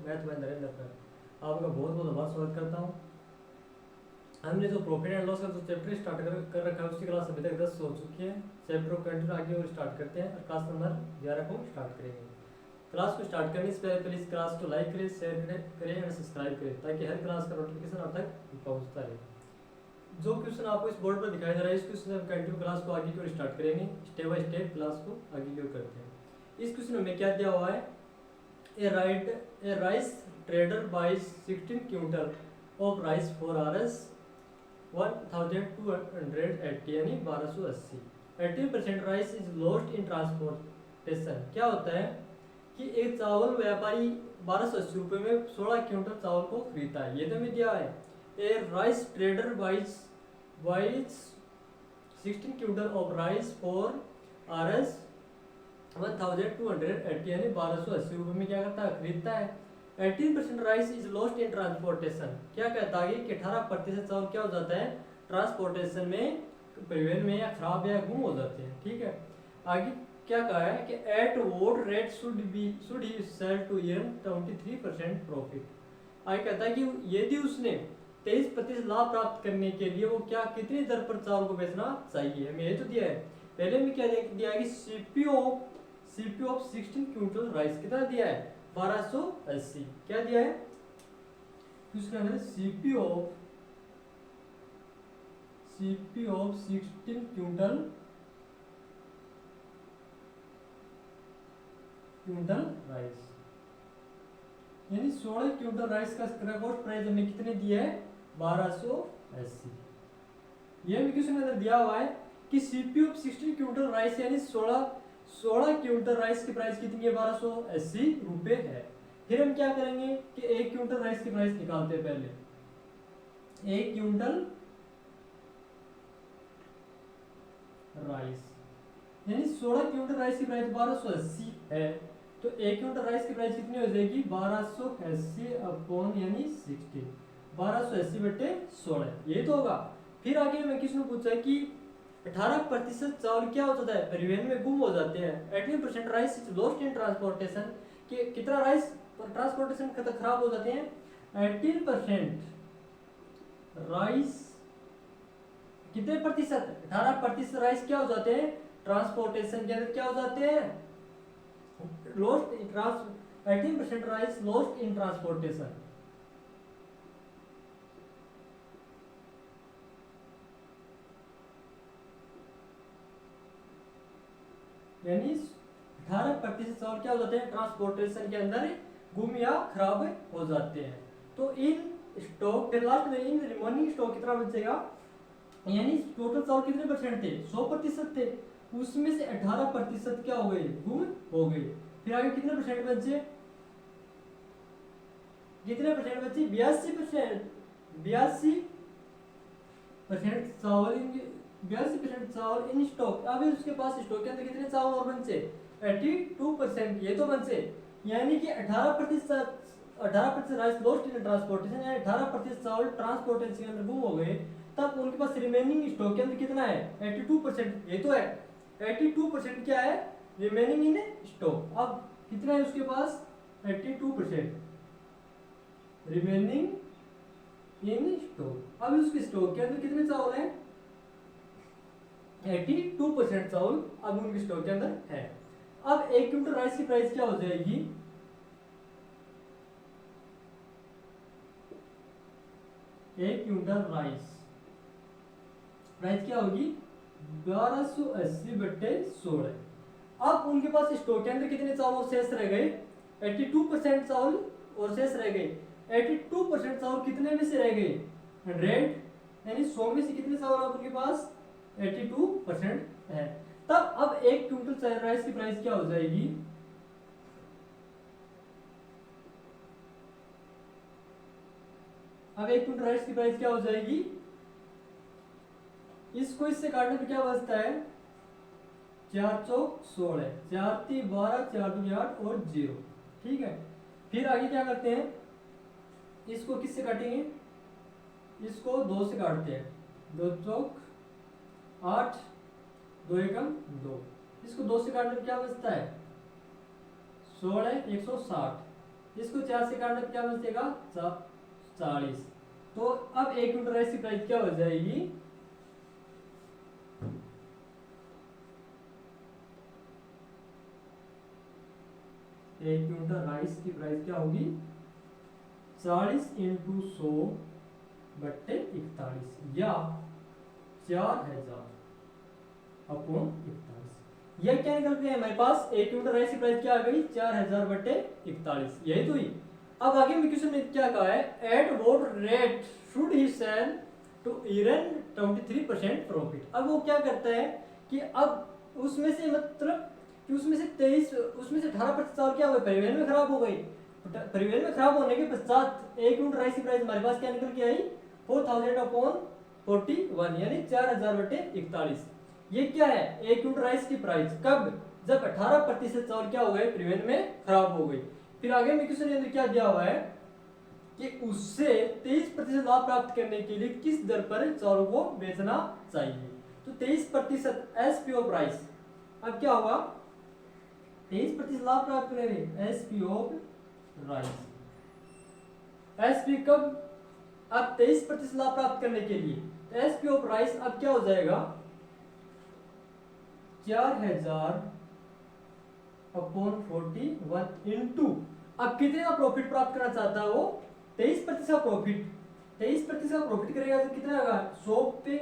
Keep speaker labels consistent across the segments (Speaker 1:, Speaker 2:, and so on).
Speaker 1: मैं तुम्हारा नरेंद्र सर आपका बहुत बहुत आभार स्वागत करता हूँ। हमने जो प्रॉफिट एंड लॉस का जो चैप्टर स्टार्ट कर रखा है उसकी क्लास अभी तक 10 हो चुकी है। चैप्टर को कंटिन्यू आगे और स्टार्ट करते हैं और क्लास नंबर 11 को स्टार्ट करेंगे। क्लास को स्टार्ट करने से पहले इस क्लास को लाइक करें, शेयर करें और सब्सक्राइब करें ताकि हर क्लास का नोटिफिकेशन आप तक पहुँचता रहे। जो क्वेश्चन आपको इस बोर्ड पर दिखाई दे रहा है इस क्वेश्चन हम कंटिन्यू क्लास को आगे की ओर स्टार्ट करेंगे। स्टेप बाय स्टेप क्लास को आगे की ओर करते हैं। इस क्वेश्चन में क्या दिया हुआ है, a rice trader buys 16 quintal of rice for Rs 1280 यानी 1280। 18% rice is lost in transportation. क्या होता है कि एक चावल व्यापारी 1280 रुपये में 16 क्विंटल चावल को खरीदता है। ये तो हमें दिया है a rice trader buys 16 quintal of rice for Rs 1280 यानी 1280 रुपये में क्या करता है, खरीदता है। 18% rice is lost in transportation. क्या कहता है कि 18% चावल क्या हो जाता है, ट्रांसपोर्टेशन में, परिवहन में या खराब या गुम हो जाते हैं। ठीक है, आगे क्या कहा है कि at what rate should he sell to earn 23% profit. आगे कहता है कि यदि उसने 23% लाभ प्राप्त करने के लिए वो क्या कितनी दर पर चावल को बेचना चाहिए। हमें ये तो दिया है, पहले में क्या दिया है कि सीपी ऑफ 16 क्विंटल राइस कितना दिया है, 1280। क्या दिया है question, CP of 16 quintal rice यानी 16 क्विंटल राइस का कॉस्ट प्राइस हमें कितने दिया है, 1280। ये हमें क्वेश्चन में अंदर दिया हुआ है कि सीपी ऑफ 16 क्विंटल राइस यानी 16 क्विंटल राइस की प्राइस कितनी है, 1280 रुपए है। फिर हम क्या करेंगे कि 1 क्विंटल राइस की प्राइस निकालते हैं। पहले 1 क्विंटल राइस यानी 16 क्विंटल राइस की प्राइस 1280 है, तो 1 क्विंटल राइस की प्राइस कितनी हो जाएगी, 1280 अपॉन यानी 16, 1280 बटे 16, ये तो होगा। फिर आगे हमें किसने पूछा है कि 18% चावल क्या हो जाता है, परिवहन में गुम हो जाते हैं। 18% rice is lost in transportation, कि कितना राइस ट्रांसपोर्टेशन खराब हो जाते हैं। 18% राइस कितने प्रतिशत, 18% राइस क्या हो जाते हैं, ट्रांसपोर्टेशन के अंदर क्या हो जाते हैं, lost in 18% rice lost in transportation. यानी 18% चावल क्या हो जाते हैं, ट्रांसपोर्टेशन के अंदर गुम या खराब हो जाते हैं। तो इन स्टॉक फिर लास्ट में इन रिमेनिंग स्टॉक कितना बचेगा, यानी टोटल चावल कितने परसेंट थे, 100% थे, उसमें से 18% क्या हो गए, गुम हो गए। फिर आगे कितने परसेंट बचे, कितने परसेंट बचे, 82%। 82% चावल 82% चावल इन स्टॉक। अभी उसके पास स्टॉक के अंदर कितने चावल और बचे, 82%, ये तो बचे। यानी कि 18% राइस लॉस्ट इन ट्रांसपोर्टेशन, यानी 18% चावल ट्रांसपोर्टेशन के अंदर गुम हो गए। तब उनके पास रिमेनिंग स्टॉक के अंदर कितना है, 82%, ये तो है। 82% क्या है, रिमेनिंग इन स्टॉक। अब कितना है उसके पास, 82% रिमेनिंग इन स्टॉक। अब उसके स्टॉक के अंदर कितने चावल हैं, 82% चावल अब उनके स्टॉक के अंदर है। अब 1 क्विंटल राइस की प्राइस क्या हो जाएगी, 1 क्विंटल राइस प्राइस क्या होगी, 1280 बटे 16। अब उनके पास स्टॉक के अंदर कितने चावल शेष रह गए, 82% चावल और शेष रह गए। 82% चावल कितने में से रह गए, 100, यानी 100 में से कितने चावल अब उनके पास, 82% है। तब अब 1 क्विंटल राइस की प्राइस क्या हो जाएगी, अब 1 क्विंटल राइस की प्राइस क्या हो जाएगी, इसको इससे काटने पे क्या बचता है, 4 चौक 16, 4 3 12, 4 2 8 और 0। ठीक है, फिर आगे क्या करते हैं, इसको किससे काटेंगे, इसको 2 से काटते हैं, 2 चौक 8, 2 एकम 2। इसको 2 से काटने में क्या बचता है, 16 160, इसको 4 से काटने पर क्या बचेगा 40। तो अब 1 क्विंटल राइस की प्राइस क्या हो जाएगी, एक क्विंटल राइस की प्राइस क्या होगी 40 इंटू 100 बट्टे 41 या 4000 अपॉन 41। यह क्या निकल गया हमारे पास, एक क्विंटल राइस की प्राइस क्या आ गई 4000 बट्टे 41, यही तो हुई। अब आगे में क्वेश्चन में क्या कहा है, at what rate should he sell to earn 23% profit. अब वो क्या करता है कि अब उसमें से मतलब कि उसमें से 18% चावल क्या हुआ, परिवहन में खराब हो गई। परिवहन में खराब होने के पश्चात एक क्विंटल राइस की प्राइस हमारे पास क्या निकल के आई 4000 अपॉन 41 यानी 4000 बटे 41। ये क्या है, एक क्विंटल राइस की प्राइस कब, जब 18% चावल क्या हो गए परिवहन में खराब हो गई। फिर आगे में क्वेश्चन के अंदर क्या दिया हुआ है कि उससे 23% लाभ प्राप्त करने के लिए किस दर पर चावल को बेचना चाहिए। तो 23% एसपीओ प्राइस, अब क्या होगा 23% लाभ प्राप्त करेंगे एसपी ऑफ राइस। एसपी कब, अब 23% लाभ प्राप्त करने के लिए, तो एसपी ऑफ राइस अब क्या हो जाएगा 4000 अपॉन 41 इंटू, अब कितने का प्रॉफिट प्राप्त करना चाहता है वो 23% का प्रॉफिट। 23% का प्रॉफिट करेगा तो कितना होगा 100 पे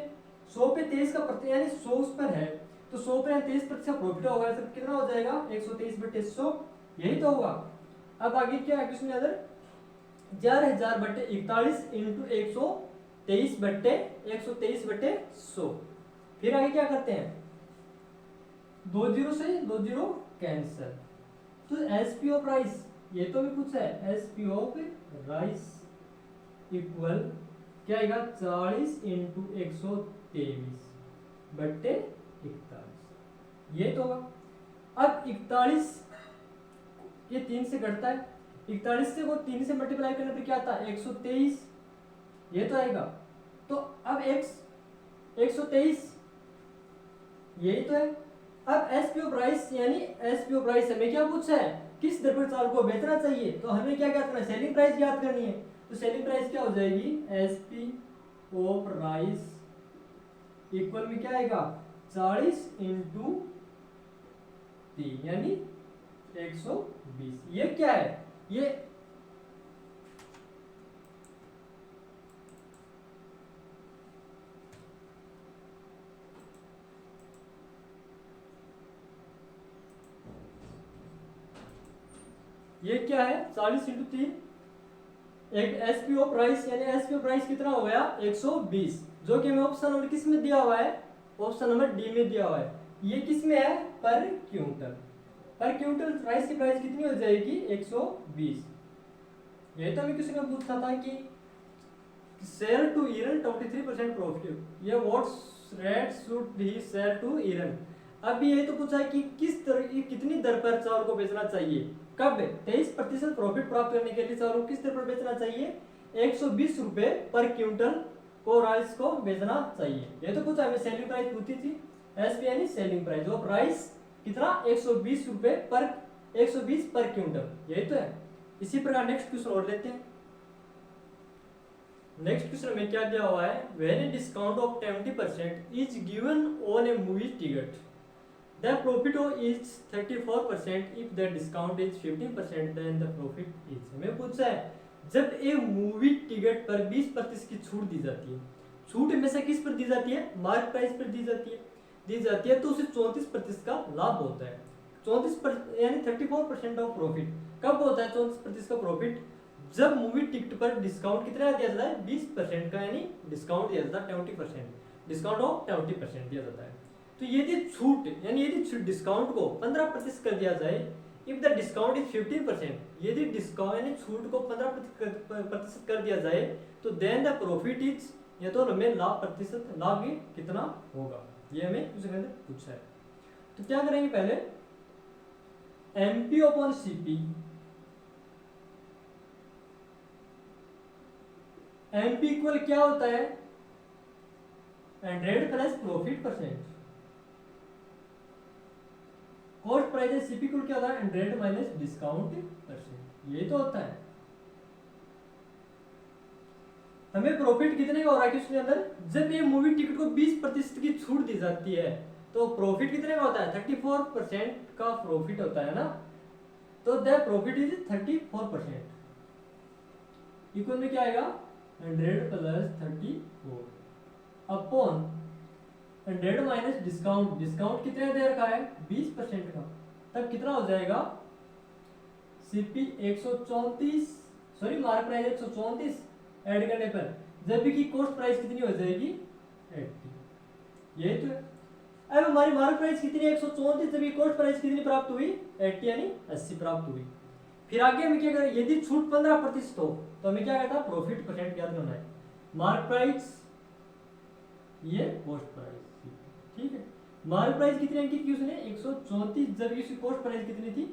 Speaker 1: 23 का प्रति यानी 100 उस पर है, तो 100 पे 23% का प्रॉफिट होगा तो कितना हो जाएगा 123 बटे 100, यही तो होगा। अब आगे क्या है क्वेश्चन के अंदर 4000 बटे 41 इंटू 123 बटे 100। फिर आगे क्या करते हैं 2 जीरो से 2 जीरो कैंसिल, तो एसपीओ प्राइस ये तो भी पूछा है, एसपीओ राइस इक्वल क्या आएगा 40 इंटू 123 बट्टे 41, ये तो होगा। अब 41 ये 3 से घटता है, 41 से वो 3 से मल्टीप्लाई करने पर क्या आता है 123, ये तो आएगा। तो अब 123 यही तो है। अब एसपीओ प्राइस यानी एसपीओ प्राइस हमें क्या पूछा है किस दर पर चावल को बेचना चाहिए, तो हमें क्या करना है सेलिंग प्राइस ज्ञात करनी है। तो सेलिंग प्राइस क्या हो जाएगी एसपीओ प्राइस इक्वल में क्या आएगा 40 इंटू 3 यानी 120। ये क्या है, ये क्या है 40 इंटू 3, एक एसपीओ प्राइस यानी एसपीओ प्राइस कितना हो गया 120, जो कि हमें ऑप्शन नंबर किस में दिया हुआ है, ऑप्शन नंबर डी में दिया हुआ है। ये किस में है पर क्विंटल, पर क्विंटल राइस की प्राइस कितनी हो जाएगी 120। ये तो हमें किसी ने पूछा था कि सेल टू अर्न 23% प्रॉफिट, ये what rate should he sell to earn. अब ये तो पूछा है कि कितनी दर पर चावल को बेचना चाहिए, कब 23% प्रॉफिट प्राप्त करने के लिए चावल को किस दर पर बेचना चाहिए 120 रुपए पर क्विंटल को राइस को बेचना चाहिए। ये तो पूछा हमें सेलिंग प्राइस पूछी थी, एसपी यानी सेलिंग प्राइस, वो प्राइस कितना 120 रुपए पर 120 पर क्विंटल, यही तो है। इसी प्रकार नेक्स्ट क्वेश्चन और लेते हैं। नेक्स्ट क्वेश्चन में क्या दिया हुआ है, when a discount of 20% is given on A movie ticket the profit is 34%, if the discount is 15% then the profit is। हमें पूछा है जब एक मूवी टिकट पर 20% की छूट दी जाती है, छूट हमेशा किस पर दी जाती है मार्क प्राइस पर दी जाती है तो उसे 34% का लाभ होता है। 34% यानी 34% ऑफ प्रॉफिट कब होता है 34% का प्रॉफिट, जब मूवी टिकट पर डिस्काउंट कितना दिया जाता है 20% का, यानी डिस्काउंट दिया जाता है 20%, डिस्काउंट ऑफ 20% दिया जाता है। तो यदि छूट यानी यदि डिस्काउंट को 15% कर दिया जाए, इफ द डिस्काउंट इज 15%, यदि डिस्काउंट यानी छूट को 15% कर दिया जाए तो देन द प्रॉफिट इज, ये तो हमें लाभ कितना होगा, ये हमें उसके अंदर पूछा है। तो क्या करेंगे पहले MP upon CP, MP equal क्या होता है 100 plus profit percent, cost price है सीपी को क्या होता है 100 माइनस डिस्काउंट परसेंट, ये तो होता है। हमें प्रॉफिट कितने का हो रहा है उसके अंदर, जब ये मूवी टिकट को 20% की छूट दी जाती है तो प्रॉफिट कितने का होता है, 34% का प्रॉफिट होता है ना। तो द प्रॉफिट इज 34%। इक्वल में क्या आएगा, 100 plus 34 upon 100 minus discount, discount कितने दे रखा है 20% का, तब कितना हो जाएगा CP 134, sorry mark price 134 add करने पर जब भी की कॉस्ट प्राइस कितनी हो जाएगी 80। यही तो है। अब हमारी मार्क प्राइस कितनी है 134, जब कॉस्ट प्राइस कितनी प्राप्त हुई 80 यानी 80 प्राप्त हुई। फिर आगे हमें क्या करें, यदि छूट 15% हो तो हमें क्या कहता है प्रॉफिट परसेंट ज्ञात करना है। मार्क प्राइस ये कॉस्ट प्राइस, ठीक है। मार्क प्राइस कितनी अंकित की उसने 134, जब इसकी कॉस्ट प्राइस कितनी थी,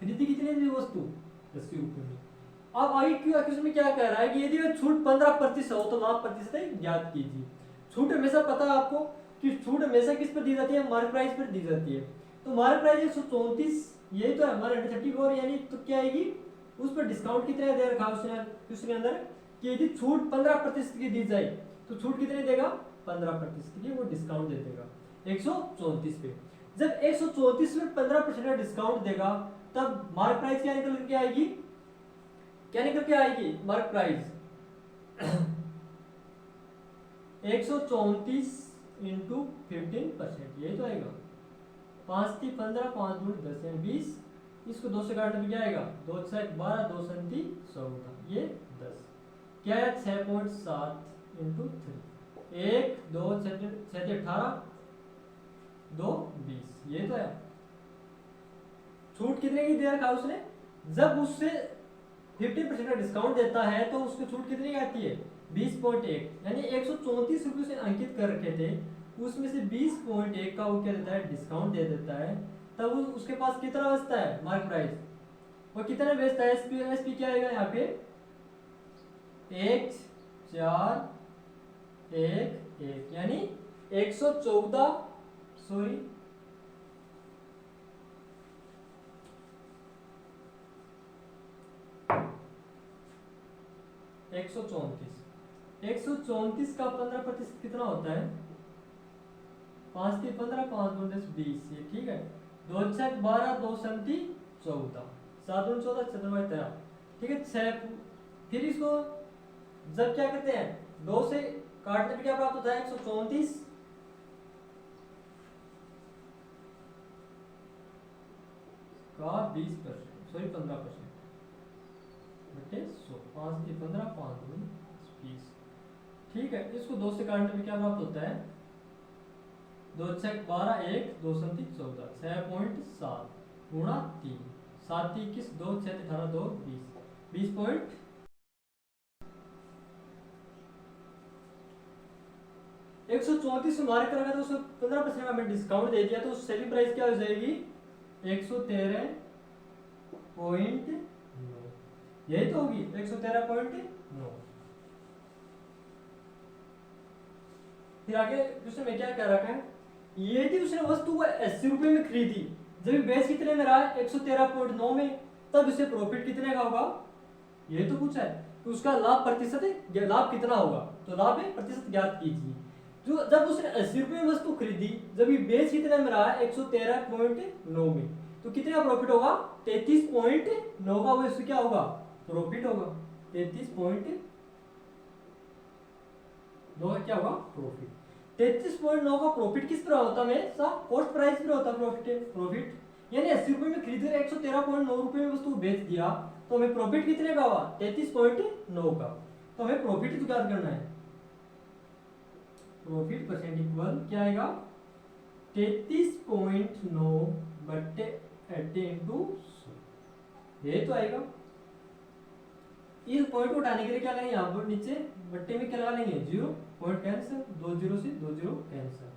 Speaker 1: खरीदी कितने थी वस्तु 80 रुपये में। अब आई क्यू एक्स में क्या कह रहा है कि यदि वह छूट 15% हो तो लाभ प्रतिशत ज्ञात कीजिए। छूट हमेशा पता है आपको कि छूट हमेशा किस पर दी जाती है, मार्क प्राइस पर दी जाती है। तो मार्क प्राइस 134, यही तो है हमारा 134, यानी तो क्या आएगी उस पर डिस्काउंट कितना दे रखा उसके अंदर कि यदि छूट 15% की दी जाए तो छूट कितने देगा 15% की वो डिस्काउंट दे देगा 134 पे। जब 134 में 15% का डिस्काउंट देगा तब मार्क प्राइस क्या निकल के आएगी, क्या निकल के आएगी मार्क प्राइस 134 इंटू 15%, यही तो आएगा 5 3 15 5 2 10 यानी 20, इसको 2 से काटने में क्या आएगा 2 6 12 2 7 14, ये 10 क्या है 6.7 इंटू 3 1 2 6 18 2 20, ये तो है। छूट कितने की दे रखा उसने, जब उससे 50% का डिस्काउंट देता है तो उसकी छूट कितनी आती है 20.1, यानी 134 रुपये से अंकित कर रखे थे उसमें से 20.1 का वो क्या देता है डिस्काउंट दे देता है, तब उसके पास कितना बचता है मार्क प्राइस, वो कितना बेचता है एसपी, एसपी क्या आएगा यहाँ पे 1 4 1 1 यानी 114, सॉरी 134 का 15% कितना होता है 5 3 15 5 2 10 20, ये ठीक है 2 6 12 2 7 14 7 2 14 14 13, ठीक है 6। फिर इसको जब क्या करते हैं 2 से काटने पे क्या प्राप्त होता है 134 का 20%, सॉरी 15% बटे 100, 5 3 15 5 2 20, ठीक है। इसको 2 से काटने में क्या प्राप्त होता है 2 6 12 1 2 7 14, 6.7 गुणा 3 7 21 2 6 18 2 20 20 134 से मार्क करेगा तो उसको 15% का हमें डिस्काउंट दे दिया तो सेलिंग प्राइस क्या हो जाएगी 113.9, यही तो होगी 113.9। फिर आगे क्वेश्चन में क्या कह रखा है, यदि उसने वस्तु को 80 रुपए में खरीदी, जब बेच कितने में रहा है 113.9 में, तब उसे प्रॉफिट कितने का होगा, ये तो पूछा है। तो उसका लाभ प्रतिशत लाभ कितना होगा, तो लाभ है प्रतिशत ज्ञात कीजिए। जो जब उसने 80 रुपए में वस्तु खरीदी, जब ये बेच कितने में रहा है 113.9 में, तो कितने का प्रॉफिट होगा 33.9 का, वो इससे क्या होगा प्रॉफिट होगा 33.9 का क्या होगा प्रॉफिट। 33.9 का प्रॉफिट किस पर होता है, कॉस्ट प्राइस पर होता है प्रॉफिट यानी 80 रुपए में खरीदकर 113.9 रुपए में वस्तु बेच दिया तो हमें प्रॉफिट कितने का हुआ 33.9 का। तो हमें प्रॉफिट ज्ञात करना है, प्रॉफिट परसेंट इक्वल क्या आएगा 33.9 बट्टे 80 इंटू 100, ये तो आएगा। इस पॉइंट को उठाने के लिए क्या करेंगे, यहाँ पर नीचे बट्टे में क्या लगा लेंगे 0, पॉइंट कैंसिल, 2 0 से 2 0 कैंसिल,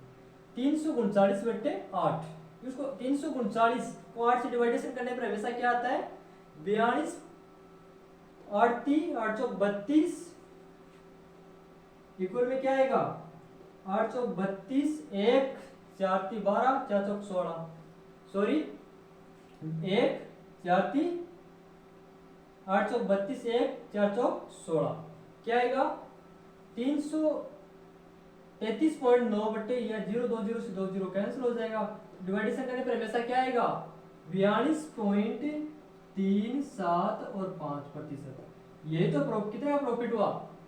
Speaker 1: 339 बट्टे 8, इसको 339 को 8 से डिवाइडेशन करने पर हमेशा क्या आता है 42 8 8 32 इक्वल में क्या आएगा 832 1 4 12 4 16, सॉरी 1 4 8 चौक 32, 1 4 चौक 16, क्या आएगा 333.9 बटे या 0 2 0 से 2 0 कैंसिल हो जाएगा। डिवाइडेशन करने पर हमेशा क्या आएगा 42.37 और 5%। ये तो कितने का प्रॉफिट हुआ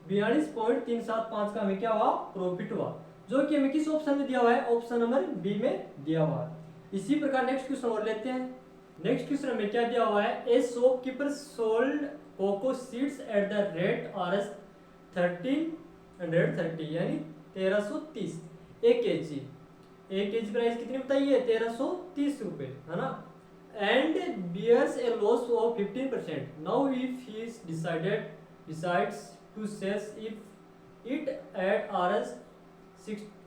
Speaker 1: 42.375 का हमें क्या हुआ प्रॉफिट हुआ, जो कि हमें किस ऑप्शन में दिया हुआ है, ऑप्शन नंबर बी में दिया हुआ है। इसी प्रकार नेक्स्ट क्वेश्चन और लेते हैं। नेक्स्ट क्वेश्चन में क्या दिया हुआ है, a shopkeeper sold cocoa seeds at the rate RS 1330 यानी 1330 एक केजी प्राइस कितनी बताइए 1330 रुपए है ना, and bears a loss of 15%. Now if he decides to sell it at RS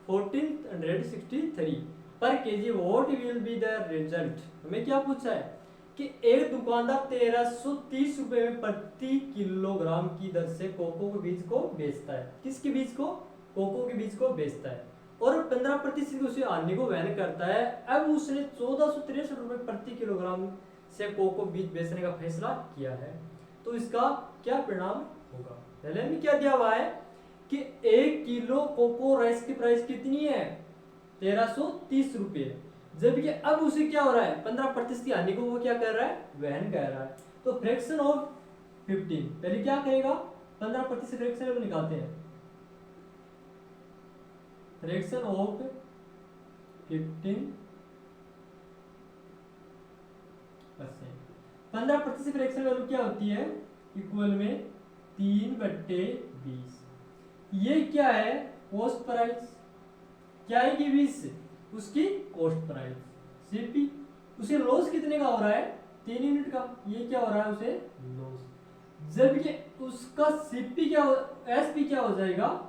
Speaker 1: 1463 पर KG, what will be the result? हमें क्या पूछा है कि एक दुकानदार 1330 रुपए में प्रति किलोग्राम की दर से कोको के बीज को बेचता है। किसके बीज को, कोको के बीज को बेचता है, और 15% उसे हानि को वहन करता है। अब उसने 1463 रुपए प्रति किलोग्राम से कोको बीज बेचने का फैसला किया है, तो इसका क्या परिणाम होगा। पहले में क्या दिया हुआ है कि 1 किलो कोको राइस की प्राइस कितनी है 1330 रुपए, जबकि अब उसे क्या हो रहा है 15% की हानि को वो क्या कर रहा है वहन कर रहा है। तो फ्रैक्शन ऑफ 15 पहले क्या करेगा 15% फ्रैक्शन को निकालते हैं, फ्रैक्शन ऑफ 15%, 15% फ्रैक्शन वैल्यू क्या होती है इक्वल में 3/20। ये क्या है कॉस्ट प्राइस, क्या है कि 20 उसकी कॉस्ट प्राइस सीपी, उसे लॉस कितने का हो रहा है 3 यूनिट का, ये क्या हो रहा है उसे लॉस, जबकि उसका सीपी क्या एसपी क्या हो जाएगा,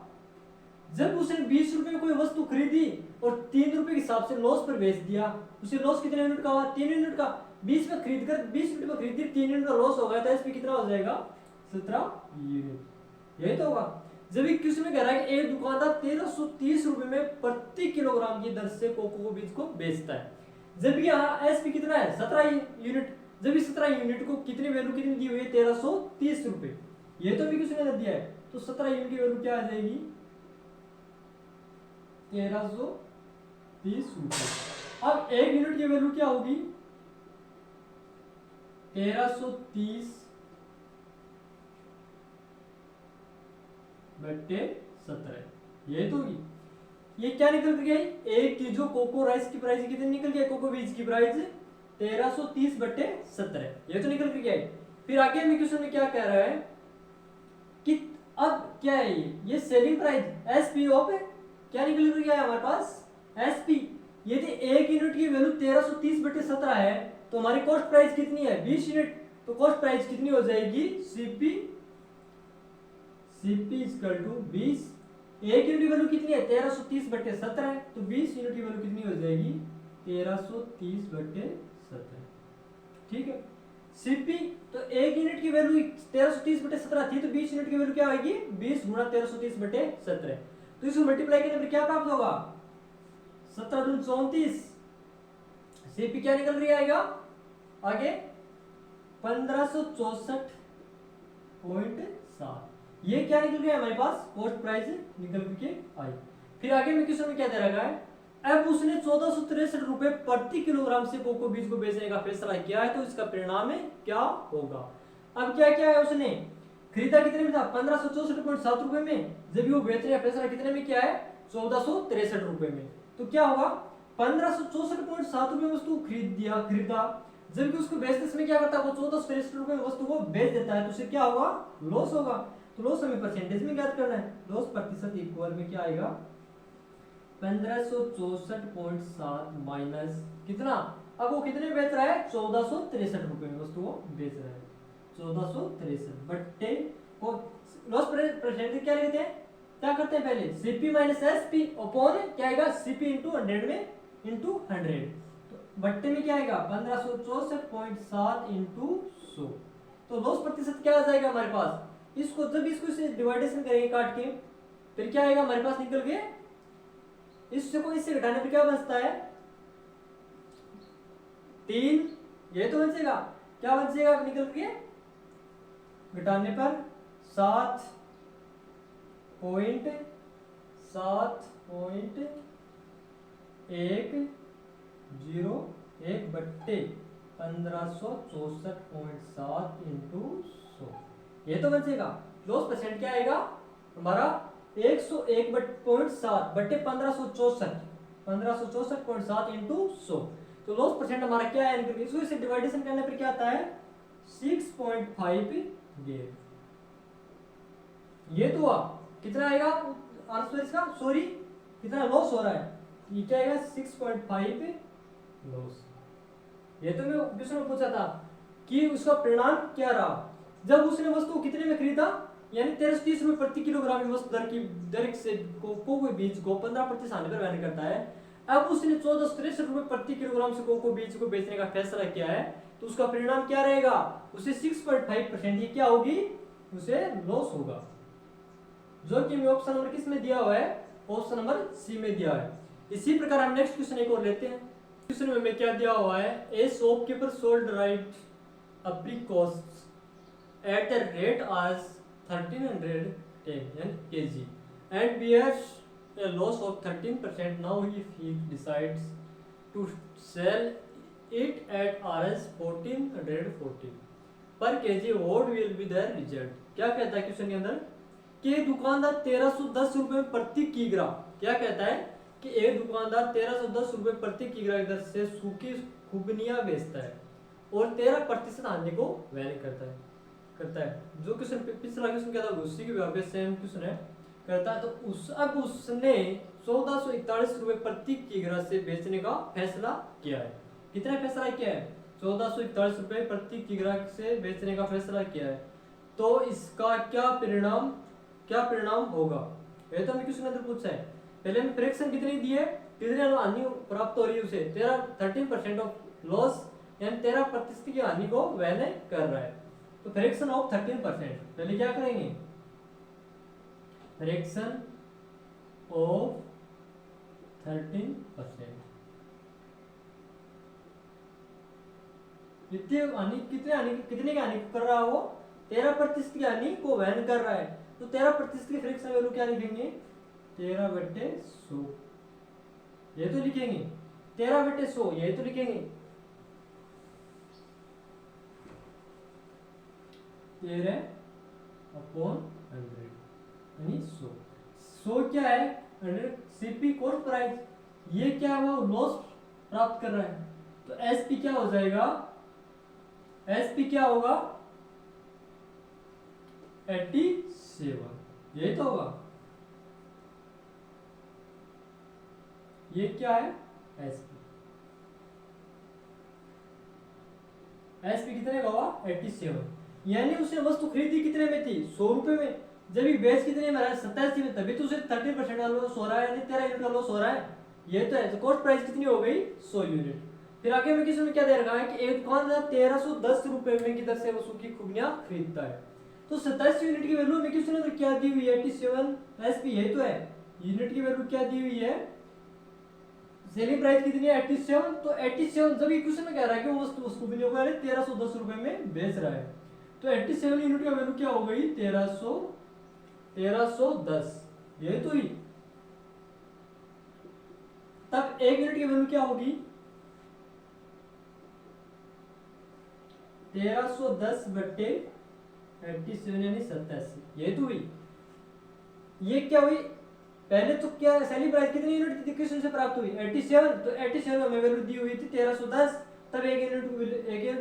Speaker 1: जब उसने 20 रुपए में कोई वस्तु खरीदी और 3 रुपए के हिसाब से लॉस पर बेच दिया, उसे लॉस कितने यूनिट का हुआ 3 यूनिट का, 20 में खरीद कर 20 रुपए में खरीदी 3 यूनिट का लॉस हो गया, तो एसपी कितना हो जाएगा 17 यूनिट, यही तो होगा। जब क्वेश्चन में कह रहा है कि एक दुकानदार 1330 रुपए में प्रति किलोग्राम की दर से कोको बीज को बेचता है, जबकि यहाँ एसपी कितना है 17 यूनिट, जब 17 यूनिट को कितनी वैल्यू कितनी दी हुई है 1330 रुपए, ये तो भी क्वेश्चन ने दिया है, तो 17 यूनिट की वैल्यू क्या आ जाएगी 1330 रुपए। अब 1 यूनिट की वैल्यू क्या होगी 1330 बटे 17, ये तो होगी। ये क्या निकल के गई एक की जो कोको राइस की प्राइस कितनी निकल गई, कोको बीज की प्राइस 1330 बटे 17, ये तो निकल के गई। फिर आगे में क्वेश्चन में क्या कह रहा है कि अब क्या है ये सेलिंग प्राइस एसपी ऑफ क्या निकल के गया है हमारे पास एसपी। यदि 1 यूनिट की वैल्यू 1330 बटे 17 है तो हमारी कॉस्ट प्राइस कितनी है 20 यूनिट, तो कॉस्ट प्राइस कितनी हो जाएगी सीपी इक्वल टू 20, 1 यूनिट की वैल्यू कितनी है 1330 बटे 17 है, तो 20 यूनिट की वैल्यू कितनी हो जाएगी 1330 बटे 17, ठीक है। सीपी तो 1 यूनिट की वैल्यू 1330 बटे 17 थी, तो 20 यूनिट की वैल्यू क्या आएगी 20 गुणा 1330 बटे 17, तो इसको मल्टीप्लाई करने पर क्या प्राप्त होगा 17 दूनी 34, सीपी क्या निकल रही आएगा आगे 1564.7, ये क्या निकल गया हमारे पास कॉस्ट प्राइस निकल के आई। फिर आगे में क्वेश्चन में क्या दे रखा है, अब उसने 1463 रुपए प्रति किलोग्राम से कोको बीज को बेचने का फैसला किया है, तो इसका परिणाम है क्या होगा। अब क्या क्या है उसने खरीदा कितने में था 1564.7 रुपए में, जब वो बेचने का फैसला कितने में किया है 1463 रुपए में, तो क्या होगा 1564.7 रुपए वस्तु खरीदा, जबकि उसको बेचते समय क्या करता है वो 1463 रुपए में वस्तु को बेच देता है, तो उसे क्या होगा लॉस होगा। तो लॉस हमें परसेंटेज में ज्ञात करना है, लॉस प्रतिशत इक्वल में क्या आएगा 1564.7 माइनस कितना, अब वो कितने में बेच रहा है 1463 रुपए में वस्तु को बेच रहा है 1463 बट्टे को लॉस परसेंटेज क्या लेते हैं क्या करते हैं पहले सीपी माइनस एसपी अपॉन क्या आएगा सीपी इंटू 100 में इंटू 100, तो बट्टे में क्या आएगा 1564.7 इंटू 100, तो लॉस प्रतिशत क्या आ जाएगा हमारे पास, इसको जब इसको इसे डिवाइडेशन करेंगे काट के फिर क्या आएगा हमारे पास निकल के, इससे को इससे घटाने पर क्या बचता है 3, ये तो बचेगा क्या बचेगा निकल के घटाने पर 7.101 बट्टे 1564.7 इंटू 100, ये तो बचेगा। लॉस परसेंट क्या आएगा हमारा 101.7 बट्टे 1564.7 इंटू 100। तो लॉस परसेंट हमारा क्या है, इसको इसे डिवाइडेशन करने पर क्या आता है 6.5 गेन। ये तो हुआ, कितना आएगा आंसर इसका, सॉरी कितना लॉस हो रहा है, ये क्या आएगा 6.5 लॉस। ये तो मैं क्वेश्चन में पूछा था कि उसका परिणाम क्या रहा जब उसने वस्तु कितने में खरीदा, यानी 1330 रुपए प्रति किलोग्राम वस्तु दर से कोको बीज को 15% आने पर वहन करता है। अब उसने 1463 रुपए प्रति किलोग्राम से कोको बीज को बेचने का फैसला किया है, तो उसका परिणाम क्या रहेगा, उसे 6.5% ये क्या होगी, उसे लॉस होगा, जो कि ऑप्शन नंबर किस में दिया हुआ है, ऑप्शन नंबर सी में दिया है। इसी प्रकार हम नेक्स्ट क्वेश्चन एक और लेते हैं। क्वेश्चन में क्या दिया हुआ है, a shopkeeper sold right apricots at the rate as 1310 kg and bears a loss of 13%. Now if he decides to sell it at Rs 1440 per kg, what will be the result? क्या कहता है question के अंदर कि दुकानदार 1310 रुपए प्रति किग्रा, क्या कहता है कि एक दुकानदार 1310 रुपए प्रति किग्रा दर से सूखी खुबनियां बेचता है और 13% हानि को वहन करता है। जो क्वेश्चन पिछला क्वेश्चन क्या था उसी के पे सेम क्वेश्चन है, करता है। तो अब उसने 1441 रुपए प्रति किग्रा से बेचने का फैसला किया है। कितना फैसला किया है, 1441 रुपए प्रति किग्रा से बेचने का फैसला किया है। तो इसका क्या परिणाम होगा, ये तो हमें क्वेश्चन अंदर पूछा है। पहले हमें फ्रैक्शन कितनी दी है, कितनी हानि प्राप्त हो रही है उसे, 13% ऑफ लॉस, यानी 13% की हानि को वहन कर रहा है। तो फ्रैक्शन ऑफ 13%, पहले क्या करेंगे, फ्रैक्शन ऑफ 13%, कितने की हानि कर रहा है वो, 13% की हानि को वहन कर रहा है। तो 13% की फ्रैक्शन वैल्यू क्या लिखेंगे, 13/100, ये तो लिखेंगे 13/100, ये तो लिखेंगे 13/100 यानी 100 क्या है 100 सीपी कॉस्ट प्राइस, ये क्या है वो लॉस प्राप्त कर रहा है। तो एसपी क्या हो जाएगा, एसपी क्या होगा 87, यही तो होगा, ये क्या है एसपी, एसपी कितने का हुआ 87, यानी उसने वस्तु खरीदी कितने में थी 100 रुपए में, जब ये बेच कितने में रहा 87 में, तभी तो उसे 13% का लॉस हो रहा है, यानी 13 यूनिट का लॉस हो रहा है, ये तो है। तो कॉस्ट प्राइस कितनी हो गई 100 यूनिट। फिर आगे में किसी में क्या दे रखा है कि एक दुकानदार 1310 रुपए में की दर से वस्तु की खुबियां खरीदता है। तो 27 यूनिट की वैल्यू में किसी ने क्या दी हुई है 87 एसपी, यही तो है, यूनिट की वैल्यू क्या दी हुई है, सेलिंग प्राइस कितनी है 87। तो 87 जब ये क्वेश्चन में कह रहा है कि वो वस्तु उसको 1310 रुपए में बेच रहा है, तो 87 यूनिट का वैल्यू क्या हो गई 1310, ये तो ही। तब एक यूनिट की वैल्यू क्या होगी 1310 बट्टे 87 यानी 87, ये तो हुई। ये क्या हुई, पहले तो क्या सेलिंग प्राइस कितनी यूनिट की क्वेश्चन से प्राप्त हुई 87, तो 87 में वैल्यू दी हुई थी 1310, तब एक यूनिट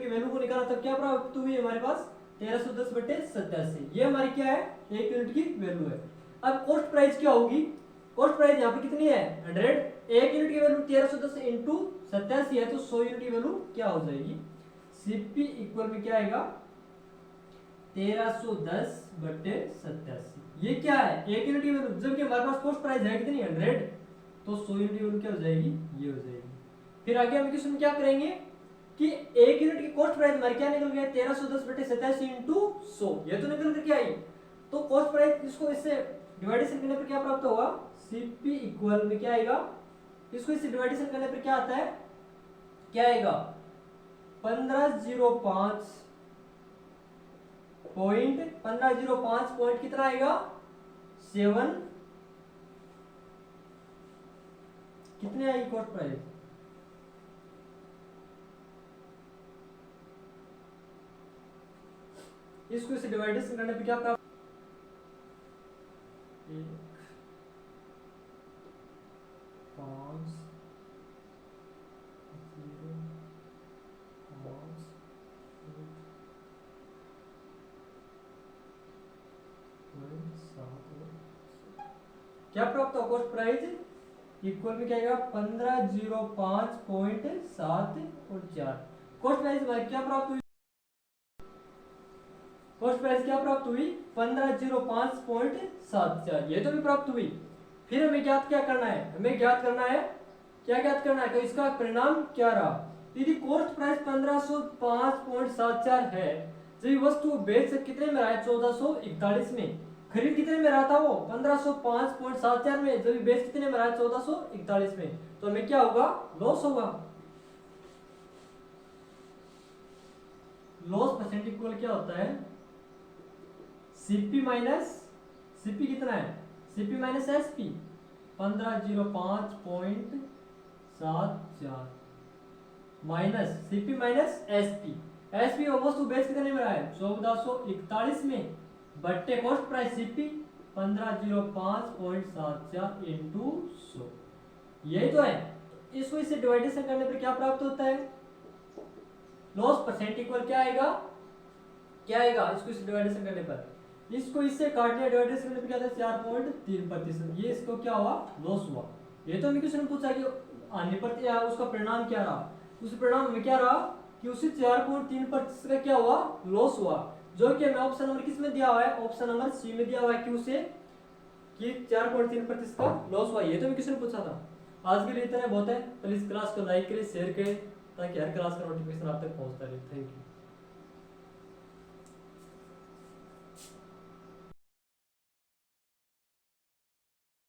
Speaker 1: की वैल्यू को निकाला, तब क्या प्राप्त हुई हमारे पास 1310 बट्टे 87, ये हमारी क्या है एक यूनिट की वैल्यू है। अब कॉस्ट प्राइस क्या होगी, कॉस्ट प्राइस यहाँ पे कितनी है 100, एक यूनिट की वैल्यू 1310 इंटू 87 है, तो 100 यूनिट की वैल्यू क्या हो जाएगी, सीपी इक्वल में क्या आएगा 1310 बट्टे 87, ये क्या है एक यूनिट की वैल्यू, जबकि हमारे पास कॉस्ट प्राइस है कितनी 100, तो 100 यूनिट की वैल्यू क्या हो जाएगी, ये हो जाएगी। फिर आगे हम क्वेश्चन क्या करेंगे कि एक यूनिट की कॉस्ट प्राइस हमारी क्या निकल गया 1310 बटे 87 इंटू 100, ये तो निकल कर क्या आई। तो कॉस्ट प्राइस इसको इससे डिवाइडेशन करने पर क्या प्राप्त होगा, सीपी इक्वल में क्या आएगा, इसको इससे डिवाइडेशन करने पर क्या आता है, क्या आएगा 1505 पॉइंट 1505 पॉइंट कितना आएगा 7 कितने आएगी कॉस्ट प्राइस इसको इसे डिवाइडेशन करने पे क्या प्राप्त 1 5 0 5 क्या प्राप्त हो कॉस्ट प्राइस इक्वल में क्या आएगा 1505.7 और 4 कॉस्ट प्राइस हमारी क्या प्राप्त हुई कॉस्ट प्राइस क्या प्राप्त हुई 1505.74 ये तो भी प्राप्त हुई फिर हमें ज्ञात क्या करना है हमें ज्ञात करना है क्या ज्ञात करना है तो इसका परिणाम क्या रहा यदि कॉस्ट प्राइस 1505.74 है जब ये वस्तु बेच कितने में रहा है 1441 में खरीद कितने में रहा था वो 1505.74 में जब ये बेच कितने में रहा है 1441 में तो हमें क्या होगा लॉस होगा लॉस परसेंट इक्वल क्या होता है सीपी माइनस सीपी कितना है CP minus SP 1505.74 minus CP minus SP SP वस्तु बेच कितने में रहा है 1441 में बट्टे कॉस्ट प्राइस सीपी 1505.74 इंटू 100 यही तो है इसको इसे डिवाइडेशन करने पर क्या प्राप्त होता है लॉस परसेंट इक्वल क्या आएगा इसको इसे डिवाइडेशन करने पर इसको इससे काटने डिवाइडेशन करने पर क्या आता है 4.3% ये इसको क्या हुआ लॉस हुआ ये तो हमें किसी ने पूछा कि आने पर उसका परिणाम क्या रहा उस परिणाम में क्या रहा कि उसे 4.3% का क्या हुआ लॉस हुआ जो कि हमें ऑप्शन नंबर किस में दिया हुआ है ऑप्शन नंबर सी में दिया हुआ है कि उसे कि 4.3% का लॉस हुआ ये तो हमें किसी ने पूछा था आज के लिए इतना बहुत है प्लीज क्लास को लाइक करें शेयर करें ताकि हर क्लास का नोटिफिकेशन आप तक पहुंचता रहे थैंक यू